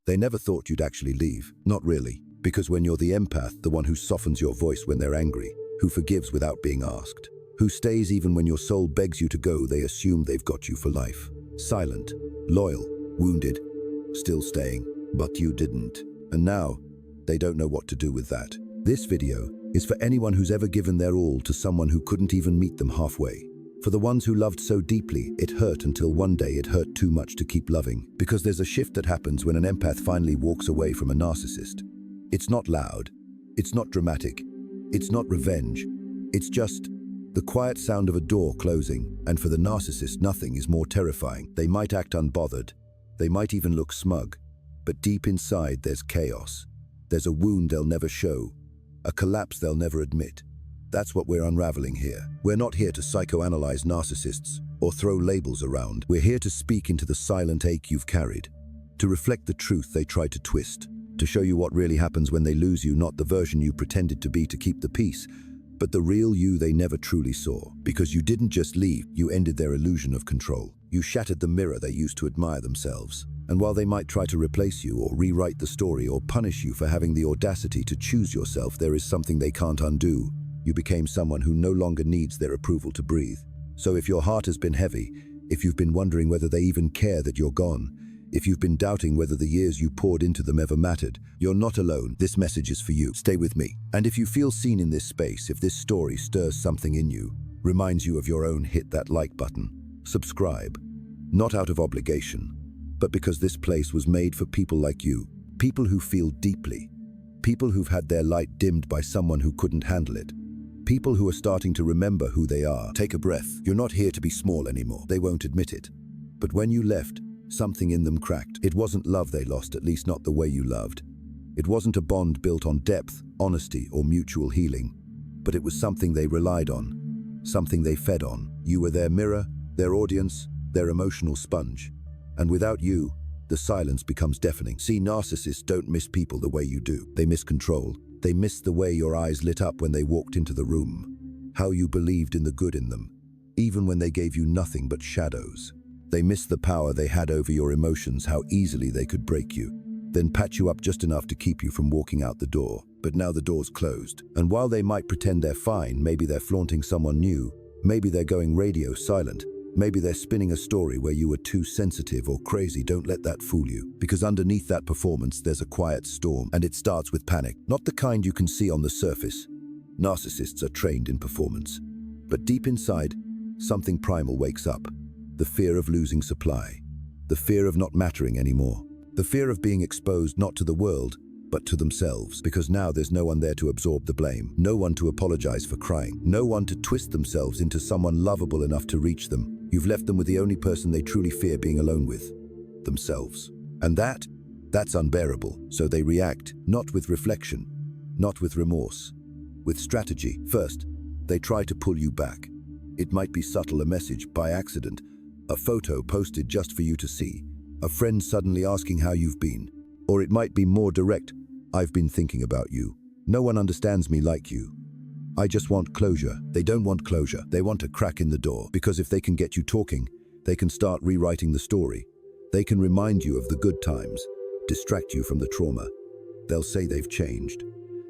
They never thought you'd actually leave. Not really. Because when you're the empath, the one who softens your voice when they're angry, who forgives without being asked, who stays even when your soul begs you to go, they assume they've got you for life. Silent, loyal, wounded, still staying. But you didn't. And now, they don't know what to do with that. This video is for anyone who's ever given their all to someone who couldn't even meet them halfway. For the ones who loved so deeply, it hurt until one day it hurt too much to keep loving. Because there's a shift that happens when an empath finally walks away from a narcissist. It's not loud. It's not dramatic. It's not revenge. It's just the quiet sound of a door closing. And for the narcissist, nothing is more terrifying. They might act unbothered. They might even look smug. But deep inside, there's chaos. There's a wound they'll never show. A collapse they'll never admit. That's what we're unraveling here. We're not here to psychoanalyze narcissists or throw labels around. We're here to speak into the silent ache you've carried, to reflect the truth they tried to twist, to show you what really happens when they lose you, not the version you pretended to be to keep the peace, but the real you they never truly saw. Because you didn't just leave, you ended their illusion of control. You shattered the mirror they used to admire themselves. And while they might try to replace you or rewrite the story or punish you for having the audacity to choose yourself, there is something they can't undo. You became someone who no longer needs their approval to breathe. So if your heart has been heavy, if you've been wondering whether they even care that you're gone, if you've been doubting whether the years you poured into them ever mattered, you're not alone. This message is for you. Stay with me. And if you feel seen in this space, if this story stirs something in you, reminds you of your own, hit that like button. Subscribe. Not out of obligation, but because this place was made for people like you. People who feel deeply. People who've had their light dimmed by someone who couldn't handle it. People who are starting to remember who they are. Take a breath. You're not here to be small anymore. They won't admit it. But when you left, something in them cracked. It wasn't love they lost, at least not the way you loved. It wasn't a bond built on depth, honesty, or mutual healing. But it was something they relied on. Something they fed on. You were their mirror, their audience, their emotional sponge. And without you, the silence becomes deafening. See, narcissists don't miss people the way you do. They miss control. They miss the way your eyes lit up when they walked into the room. How you believed in the good in them, even when they gave you nothing but shadows. They miss the power they had over your emotions, how easily they could break you, then patch you up just enough to keep you from walking out the door. But now the door's closed. And while they might pretend they're fine, maybe they're flaunting someone new, maybe they're going radio silent, maybe they're spinning a story where you were too sensitive or crazy. Don't let that fool you. Because underneath that performance, there's a quiet storm. And it starts with panic. Not the kind you can see on the surface. Narcissists are trained in performance. But deep inside, something primal wakes up. The fear of losing supply. The fear of not mattering anymore. The fear of being exposed not to the world, but to themselves. Because now there's no one there to absorb the blame. No one to apologize for crying. No one to twist themselves into someone lovable enough to reach them. You've left them with the only person they truly fear being alone with. Themselves. And that's unbearable. So they react, not with reflection, not with remorse, with strategy. First, they try to pull you back. It might be subtle, a message by accident, a photo posted just for you to see, a friend suddenly asking how you've been. Or it might be more direct, I've been thinking about you. No one understands me like you. I just want closure. They don't want closure. They want a crack in the door. Because if they can get you talking, they can start rewriting the story. They can remind you of the good times, distract you from the trauma. They'll say they've changed.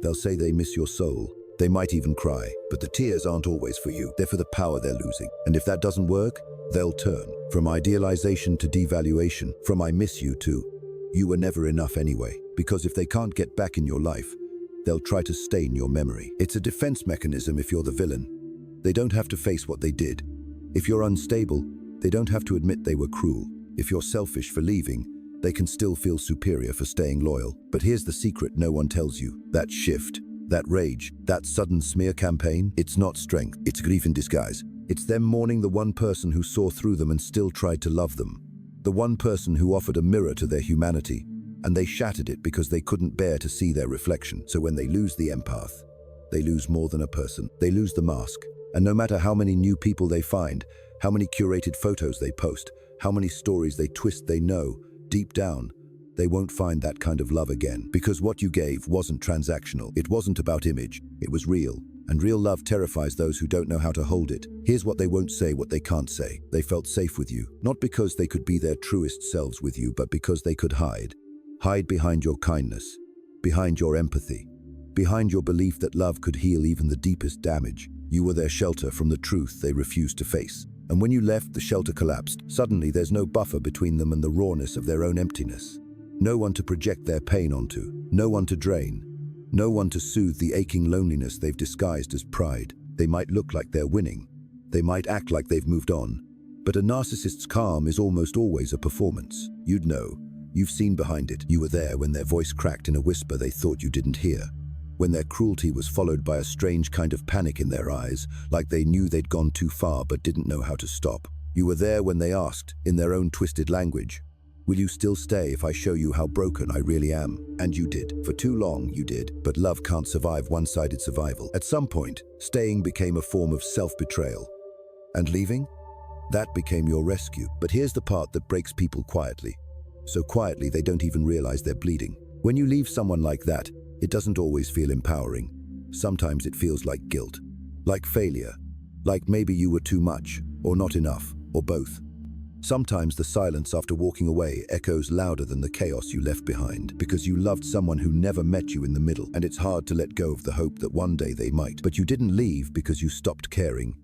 They'll say they miss your soul. They might even cry. But the tears aren't always for you. They're for the power they're losing. And if that doesn't work, they'll turn. From idealization to devaluation. From I miss you to you were never enough anyway. Because if they can't get back in your life, they'll try to stain your memory. It's a defense mechanism if you're the villain. They don't have to face what they did. If you're unstable, they don't have to admit they were cruel. If you're selfish for leaving, they can still feel superior for staying loyal. But here's the secret no one tells you. That shift, that rage, that sudden smear campaign, it's not strength, it's grief in disguise. It's them mourning the one person who saw through them and still tried to love them. The one person who offered a mirror to their humanity. And they shattered it because they couldn't bear to see their reflection. So when they lose the empath, they lose more than a person. They lose the mask. And no matter how many new people they find, how many curated photos they post, how many stories they twist, they know, deep down, they won't find that kind of love again. Because what you gave wasn't transactional. It wasn't about image. It was real. And real love terrifies those who don't know how to hold it. Here's what they won't say, what they can't say. They felt safe with you. Not because they could be their truest selves with you, but because they could hide. Hide behind your kindness, behind your empathy, behind your belief that love could heal even the deepest damage. You were their shelter from the truth they refused to face. And when you left, the shelter collapsed. Suddenly, there's no buffer between them and the rawness of their own emptiness. No one to project their pain onto, no one to drain, no one to soothe the aching loneliness they've disguised as pride. They might look like they're winning. They might act like they've moved on. But a narcissist's calm is almost always a performance. You'd know. You've seen behind it. You were there when their voice cracked in a whisper they thought you didn't hear. When their cruelty was followed by a strange kind of panic in their eyes, like they knew they'd gone too far but didn't know how to stop. You were there when they asked, in their own twisted language, "Will you still stay if I show you how broken I really am?" And you did. For too long, you did. But love can't survive one-sided survival. At some point, staying became a form of self-betrayal. And leaving? That became your rescue. But here's the part that breaks people quietly. So quietly they don't even realize they're bleeding. When you leave someone like that, it doesn't always feel empowering. Sometimes it feels like guilt, like failure, like maybe you were too much, or not enough, or both. Sometimes the silence after walking away echoes louder than the chaos you left behind, because you loved someone who never met you in the middle, and it's hard to let go of the hope that one day they might. But you didn't leave because you stopped caring.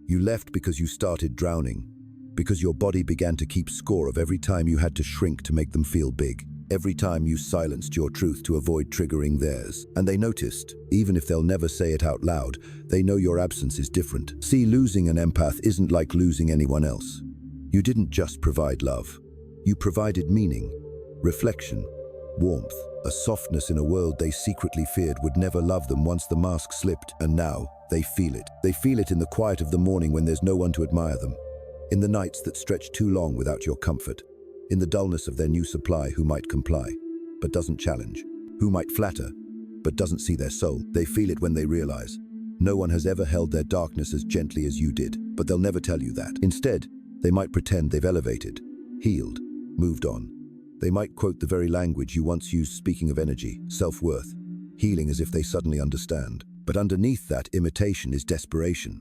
You left because you started drowning, because your body began to keep score of every time you had to shrink to make them feel big. Every time you silenced your truth to avoid triggering theirs. And they noticed, even if they'll never say it out loud, they know your absence is different. See, losing an empath isn't like losing anyone else. You didn't just provide love. You provided meaning, reflection, warmth, a softness in a world they secretly feared would never love them once the mask slipped. And now, they feel it. They feel it in the quiet of the morning when there's no one to admire them. In the nights that stretch too long without your comfort. In the dullness of their new supply who might comply, but doesn't challenge. Who might flatter, but doesn't see their soul. They feel it when they realize no one has ever held their darkness as gently as you did, but they'll never tell you that. Instead, they might pretend they've elevated, healed, moved on. They might quote the very language you once used speaking of energy, self-worth, healing as if they suddenly understand. But underneath that imitation is desperation.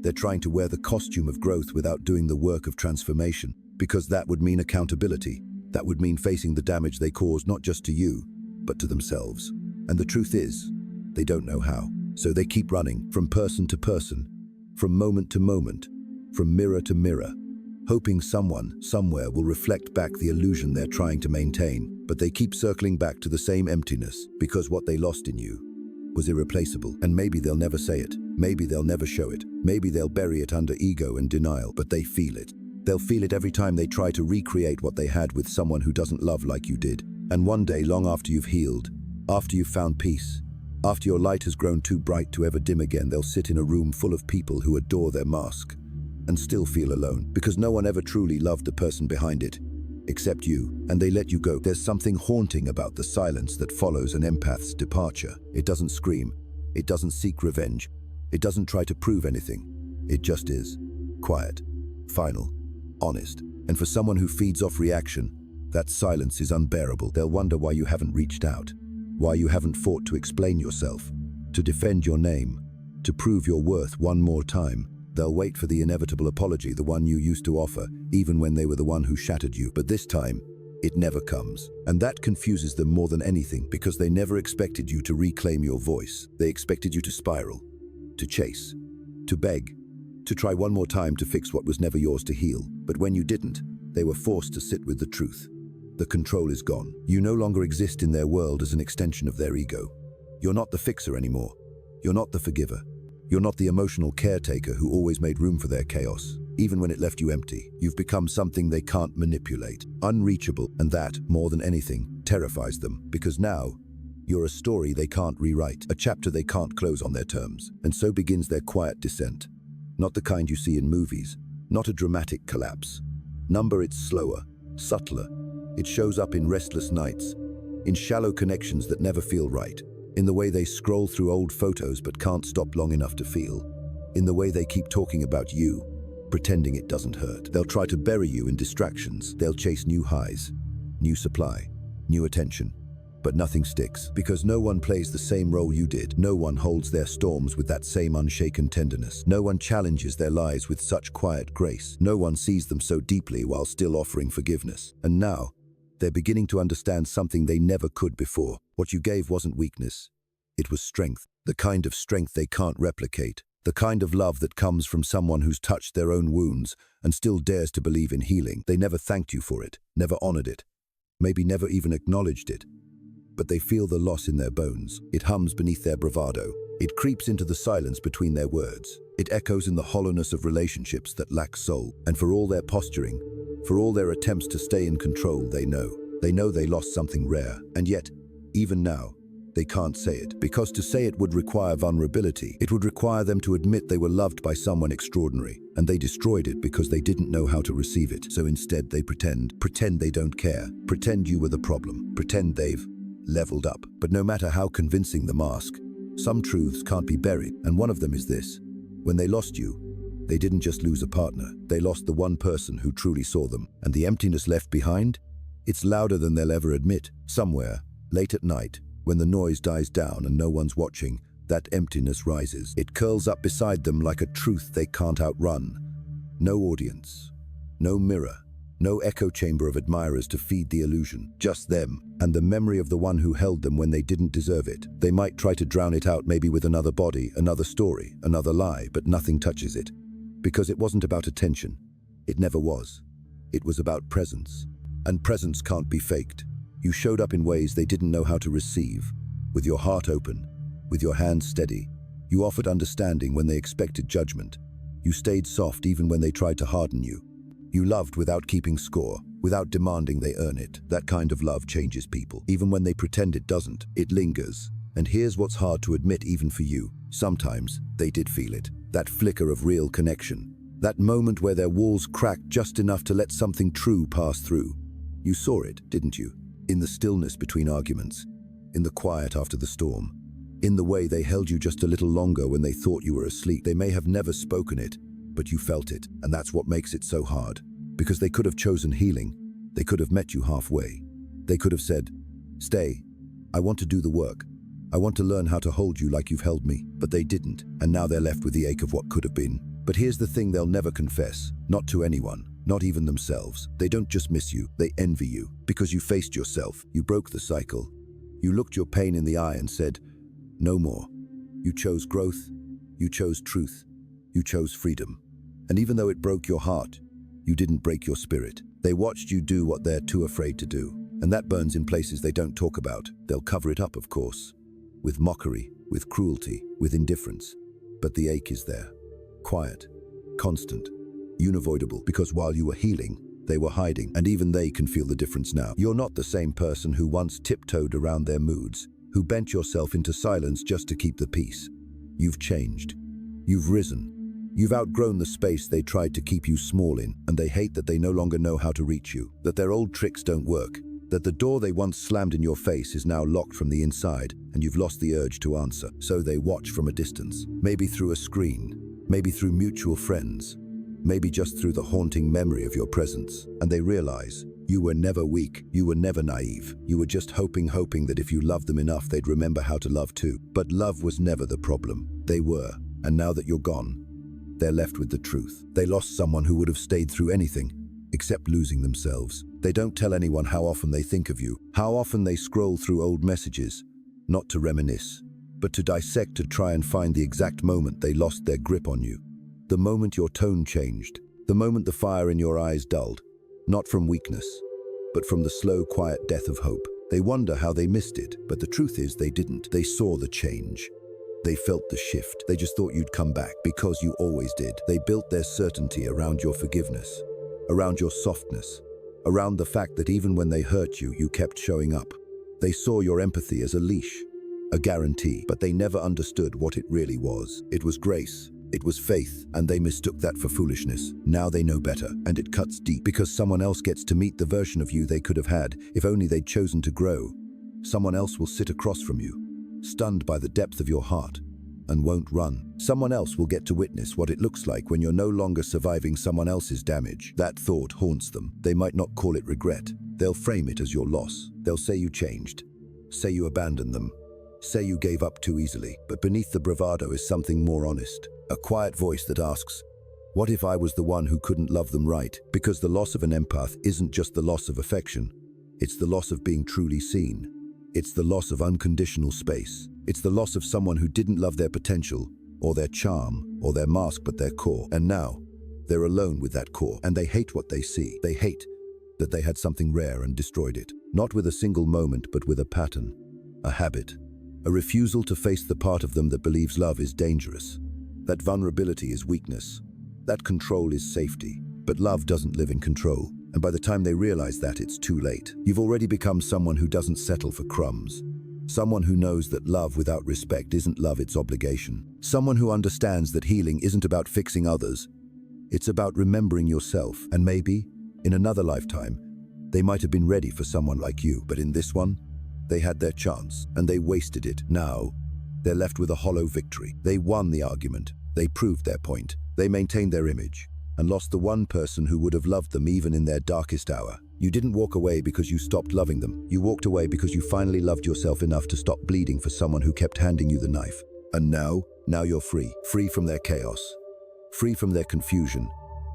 They're trying to wear the costume of growth without doing the work of transformation. Because that would mean accountability. That would mean facing the damage they caused not just to you, but to themselves. And the truth is, they don't know how. So they keep running from person to person, from moment to moment, from mirror to mirror, hoping someone, somewhere will reflect back the illusion they're trying to maintain. But they keep circling back to the same emptiness because what they lost in you was irreplaceable. And maybe they'll never say it. Maybe they'll never show it. Maybe they'll bury it under ego and denial, but they feel it. They'll feel it every time they try to recreate what they had with someone who doesn't love like you did. And one day, long after you've healed, after you've found peace, after your light has grown too bright to ever dim again, they'll sit in a room full of people who adore their mask and still feel alone, because no one ever truly loved the person behind it, except you, and they let you go. There's something haunting about the silence that follows an empath's departure. It doesn't scream, it doesn't seek revenge, it doesn't try to prove anything. It just is. Quiet, final, honest. And for someone who feeds off reaction, that silence is unbearable. They'll wonder why you haven't reached out, why you haven't fought to explain yourself, to defend your name, to prove your worth one more time. They'll wait for the inevitable apology, the one you used to offer, even when they were the one who shattered you. But this time, it never comes. And that confuses them more than anything, because they never expected you to reclaim your voice. They expected you to spiral, to chase, to beg, to try one more time to fix what was never yours to heal. But when you didn't, they were forced to sit with the truth. The control is gone. You no longer exist in their world as an extension of their ego. You're not the fixer anymore. You're not the forgiver. You're not the emotional caretaker who always made room for their chaos, even when it left you empty. You've become something they can't manipulate, unreachable, and that, more than anything, terrifies them, because now, you're a story they can't rewrite, a chapter they can't close on their terms. And so begins their quiet descent. Not the kind you see in movies, not a dramatic collapse. It's slower, subtler. It shows up in restless nights, in shallow connections that never feel right, in the way they scroll through old photos but can't stop long enough to feel, in the way they keep talking about you, pretending it doesn't hurt. They'll try to bury you in distractions. They'll chase new highs, new supply, new attention. But nothing sticks, because no one plays the same role you did. No one holds their storms with that same unshaken tenderness. No one challenges their lies with such quiet grace. No one sees them so deeply while still offering forgiveness. And now, They're beginning to understand something they never could before. What you gave wasn't weakness. It was strength, the kind of strength they can't replicate, the kind of love that comes from someone who's touched their own wounds and still dares to believe in healing. They never thanked you for it, never honored it, maybe never even acknowledged it. But they feel the loss in their bones. It hums beneath their bravado. It creeps into the silence between their words. It echoes in the hollowness of relationships that lack soul. And for all their posturing, for all their attempts to stay in control, they know they lost something rare. And yet, even now, they can't say it, because to say it would require vulnerability. It would require them to admit they were loved by someone extraordinary, and they destroyed it because they didn't know how to receive it. So instead they pretend they don't care, pretend you were the problem, pretend they've leveled up. But no matter how convincing the mask, some truths can't be buried, and one of them is this. When they lost you, they didn't just lose a partner, they lost the one person who truly saw them. And the emptiness left behind? It's louder than they'll ever admit. Somewhere, late at night, when the noise dies down and no one's watching, that emptiness rises. It curls up beside them like a truth they can't outrun. No audience, no mirror, no echo chamber of admirers to feed the illusion. Just them, and the memory of the one who held them when they didn't deserve it. They might try to drown it out, maybe with another body, another story, another lie, but nothing touches it. Because it wasn't about attention. It never was. It was about presence. And presence can't be faked. You showed up in ways they didn't know how to receive. With your heart open, with your hands steady. You offered understanding when they expected judgment. You stayed soft even when they tried to harden you. You loved without keeping score, without demanding they earn it. That kind of love changes people. Even when they pretend it doesn't, it lingers. And here's what's hard to admit even for you. Sometimes they did feel it. That flicker of real connection. That moment where their walls cracked just enough to let something true pass through. You saw it, didn't you? In the stillness between arguments, in the quiet after the storm, in the way they held you just a little longer when they thought you were asleep. They may have never spoken it, but you felt it, and that's what makes it so hard. Because they could have chosen healing, they could have met you halfway. They could have said, "Stay, I want to do the work. I want to learn how to hold you like you've held me." But they didn't, and now they're left with the ache of what could have been. But here's the thing they'll never confess, not to anyone. Not even themselves. They don't just miss you, they envy you. Because you faced yourself, you broke the cycle. You looked your pain in the eye and said, "No more." You chose growth, you chose truth, you chose freedom. And even though it broke your heart, you didn't break your spirit. They watched you do what they're too afraid to do. And that burns in places they don't talk about. They'll cover it up, of course. With mockery, with cruelty, with indifference. But the ache is there. Quiet, constant. Unavoidable, because while you were healing, they were hiding, and even they can feel the difference now. You're not the same person who once tiptoed around their moods, who bent yourself into silence just to keep the peace. You've changed. You've risen. You've outgrown the space they tried to keep you small in, and they hate that they no longer know how to reach you, that their old tricks don't work, that the door they once slammed in your face is now locked from the inside, and you've lost the urge to answer. So they watch from a distance, maybe through a screen, maybe through mutual friends, maybe just through the haunting memory of your presence. And they realize you were never weak, you were never naive. You were just hoping that if you loved them enough, they'd remember how to love too. But love was never the problem. They were. And now that you're gone, they're left with the truth. They lost someone who would have stayed through anything, except losing themselves. They don't tell anyone how often they think of you, how often they scroll through old messages, not to reminisce, but to dissect, to try and find the exact moment they lost their grip on you. The moment your tone changed, the moment the fire in your eyes dulled, not from weakness, but from the slow, quiet death of hope. They wonder how they missed it, but the truth is they didn't. They saw the change. They felt the shift. They just thought you'd come back, because you always did. They built their certainty around your forgiveness, around your softness, around the fact that even when they hurt you, you kept showing up. They saw your empathy as a leash, a guarantee, but they never understood what it really was. It was grace. It was faith, and they mistook that for foolishness. Now they know better, and it cuts deep, because someone else gets to meet the version of you they could have had if only they'd chosen to grow. Someone else will sit across from you, stunned by the depth of your heart, and won't run. Someone else will get to witness what it looks like when you're no longer surviving someone else's damage. That thought haunts them. They might not call it regret. They'll frame it as your loss. They'll say you changed, say you abandoned them, say you gave up too easily. But beneath the bravado is something more honest. A quiet voice that asks, what if I was the one who couldn't love them right? Because the loss of an empath isn't just the loss of affection. It's the loss of being truly seen. It's the loss of unconditional space. It's the loss of someone who didn't love their potential, or their charm, or their mask, but their core. And now, they're alone with that core, and they hate what they see. They hate that they had something rare and destroyed it. Not with a single moment, but with a pattern, a habit, a refusal to face the part of them that believes love is dangerous. That vulnerability is weakness. That control is safety. But love doesn't live in control. And by the time they realize that, it's too late. You've already become someone who doesn't settle for crumbs. Someone who knows that love without respect isn't love, it's obligation. Someone who understands that healing isn't about fixing others. It's about remembering yourself. And maybe, in another lifetime, they might have been ready for someone like you. But in this one, they had their chance, and they wasted it. Now, they're left with a hollow victory. They won the argument. They proved their point. They maintained their image, and lost the one person who would have loved them even in their darkest hour. You didn't walk away because you stopped loving them. You walked away because you finally loved yourself enough to stop bleeding for someone who kept handing you the knife. And now you're free. Free from their chaos. Free from their confusion.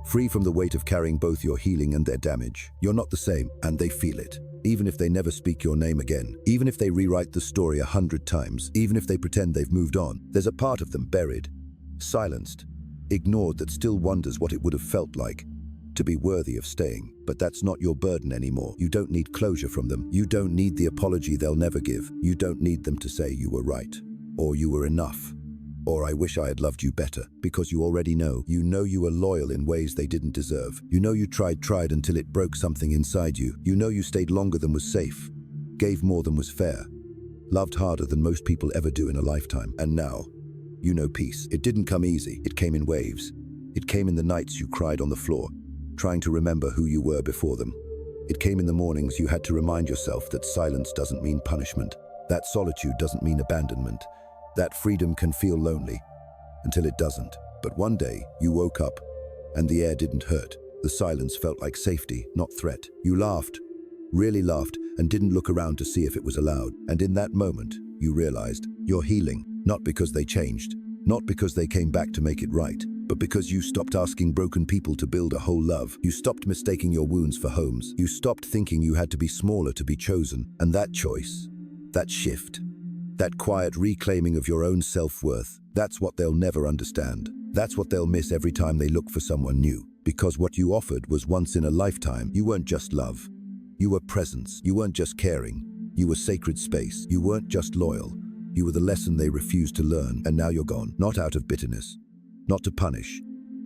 Free from the weight of carrying both your healing and their damage. You're not the same, and they feel it. Even if they never speak your name again. Even if they rewrite the story 100 times. Even if they pretend they've moved on. There's a part of them buried, silenced, ignored, that still wonders what it would have felt like to be worthy of staying. But that's not your burden anymore. You don't need closure from them. You don't need the apology they'll never give. You don't need them to say you were right, or you were enough, or I wish I had loved you better, because you already know. You know you were loyal in ways they didn't deserve. You know you tried until it broke something inside you. You know you stayed longer than was safe, gave more than was fair, loved harder than most people ever do in a lifetime. And now, you know peace. It didn't come easy. It came in waves. It came in the nights you cried on the floor, trying to remember who you were before them. It came in the mornings you had to remind yourself that silence doesn't mean punishment, that solitude doesn't mean abandonment, that freedom can feel lonely until it doesn't. But one day, you woke up, and the air didn't hurt. The silence felt like safety, not threat. You laughed, really laughed, and didn't look around to see if it was allowed. And in that moment, you realized you're healing. Not because they changed, not because they came back to make it right, but because you stopped asking broken people to build a whole love. You stopped mistaking your wounds for homes. You stopped thinking you had to be smaller to be chosen. And that choice, that shift, that quiet reclaiming of your own self-worth, that's what they'll never understand. That's what they'll miss every time they look for someone new. Because what you offered was once in a lifetime. You weren't just love. You were presence. You weren't just caring. You were sacred space. You weren't just loyal. You were the lesson they refused to learn, and now you're gone. Not out of bitterness, not to punish,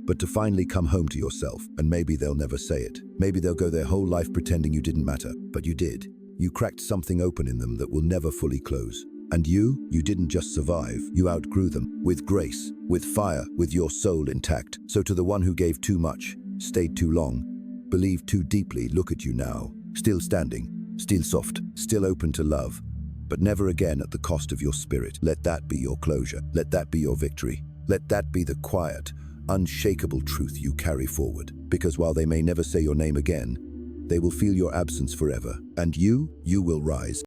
but to finally come home to yourself. And maybe they'll never say it. Maybe they'll go their whole life pretending you didn't matter, but you did. You cracked something open in them that will never fully close. And you didn't just survive, you outgrew them. With grace, with fire, with your soul intact. So to the one who gave too much, stayed too long, believed too deeply, look at you now. Still standing, still soft, still open to love, but never again at the cost of your spirit. Let that be your closure. Let that be your victory. Let that be the quiet, unshakable truth you carry forward. Because while they may never say your name again, they will feel your absence forever. And you will rise.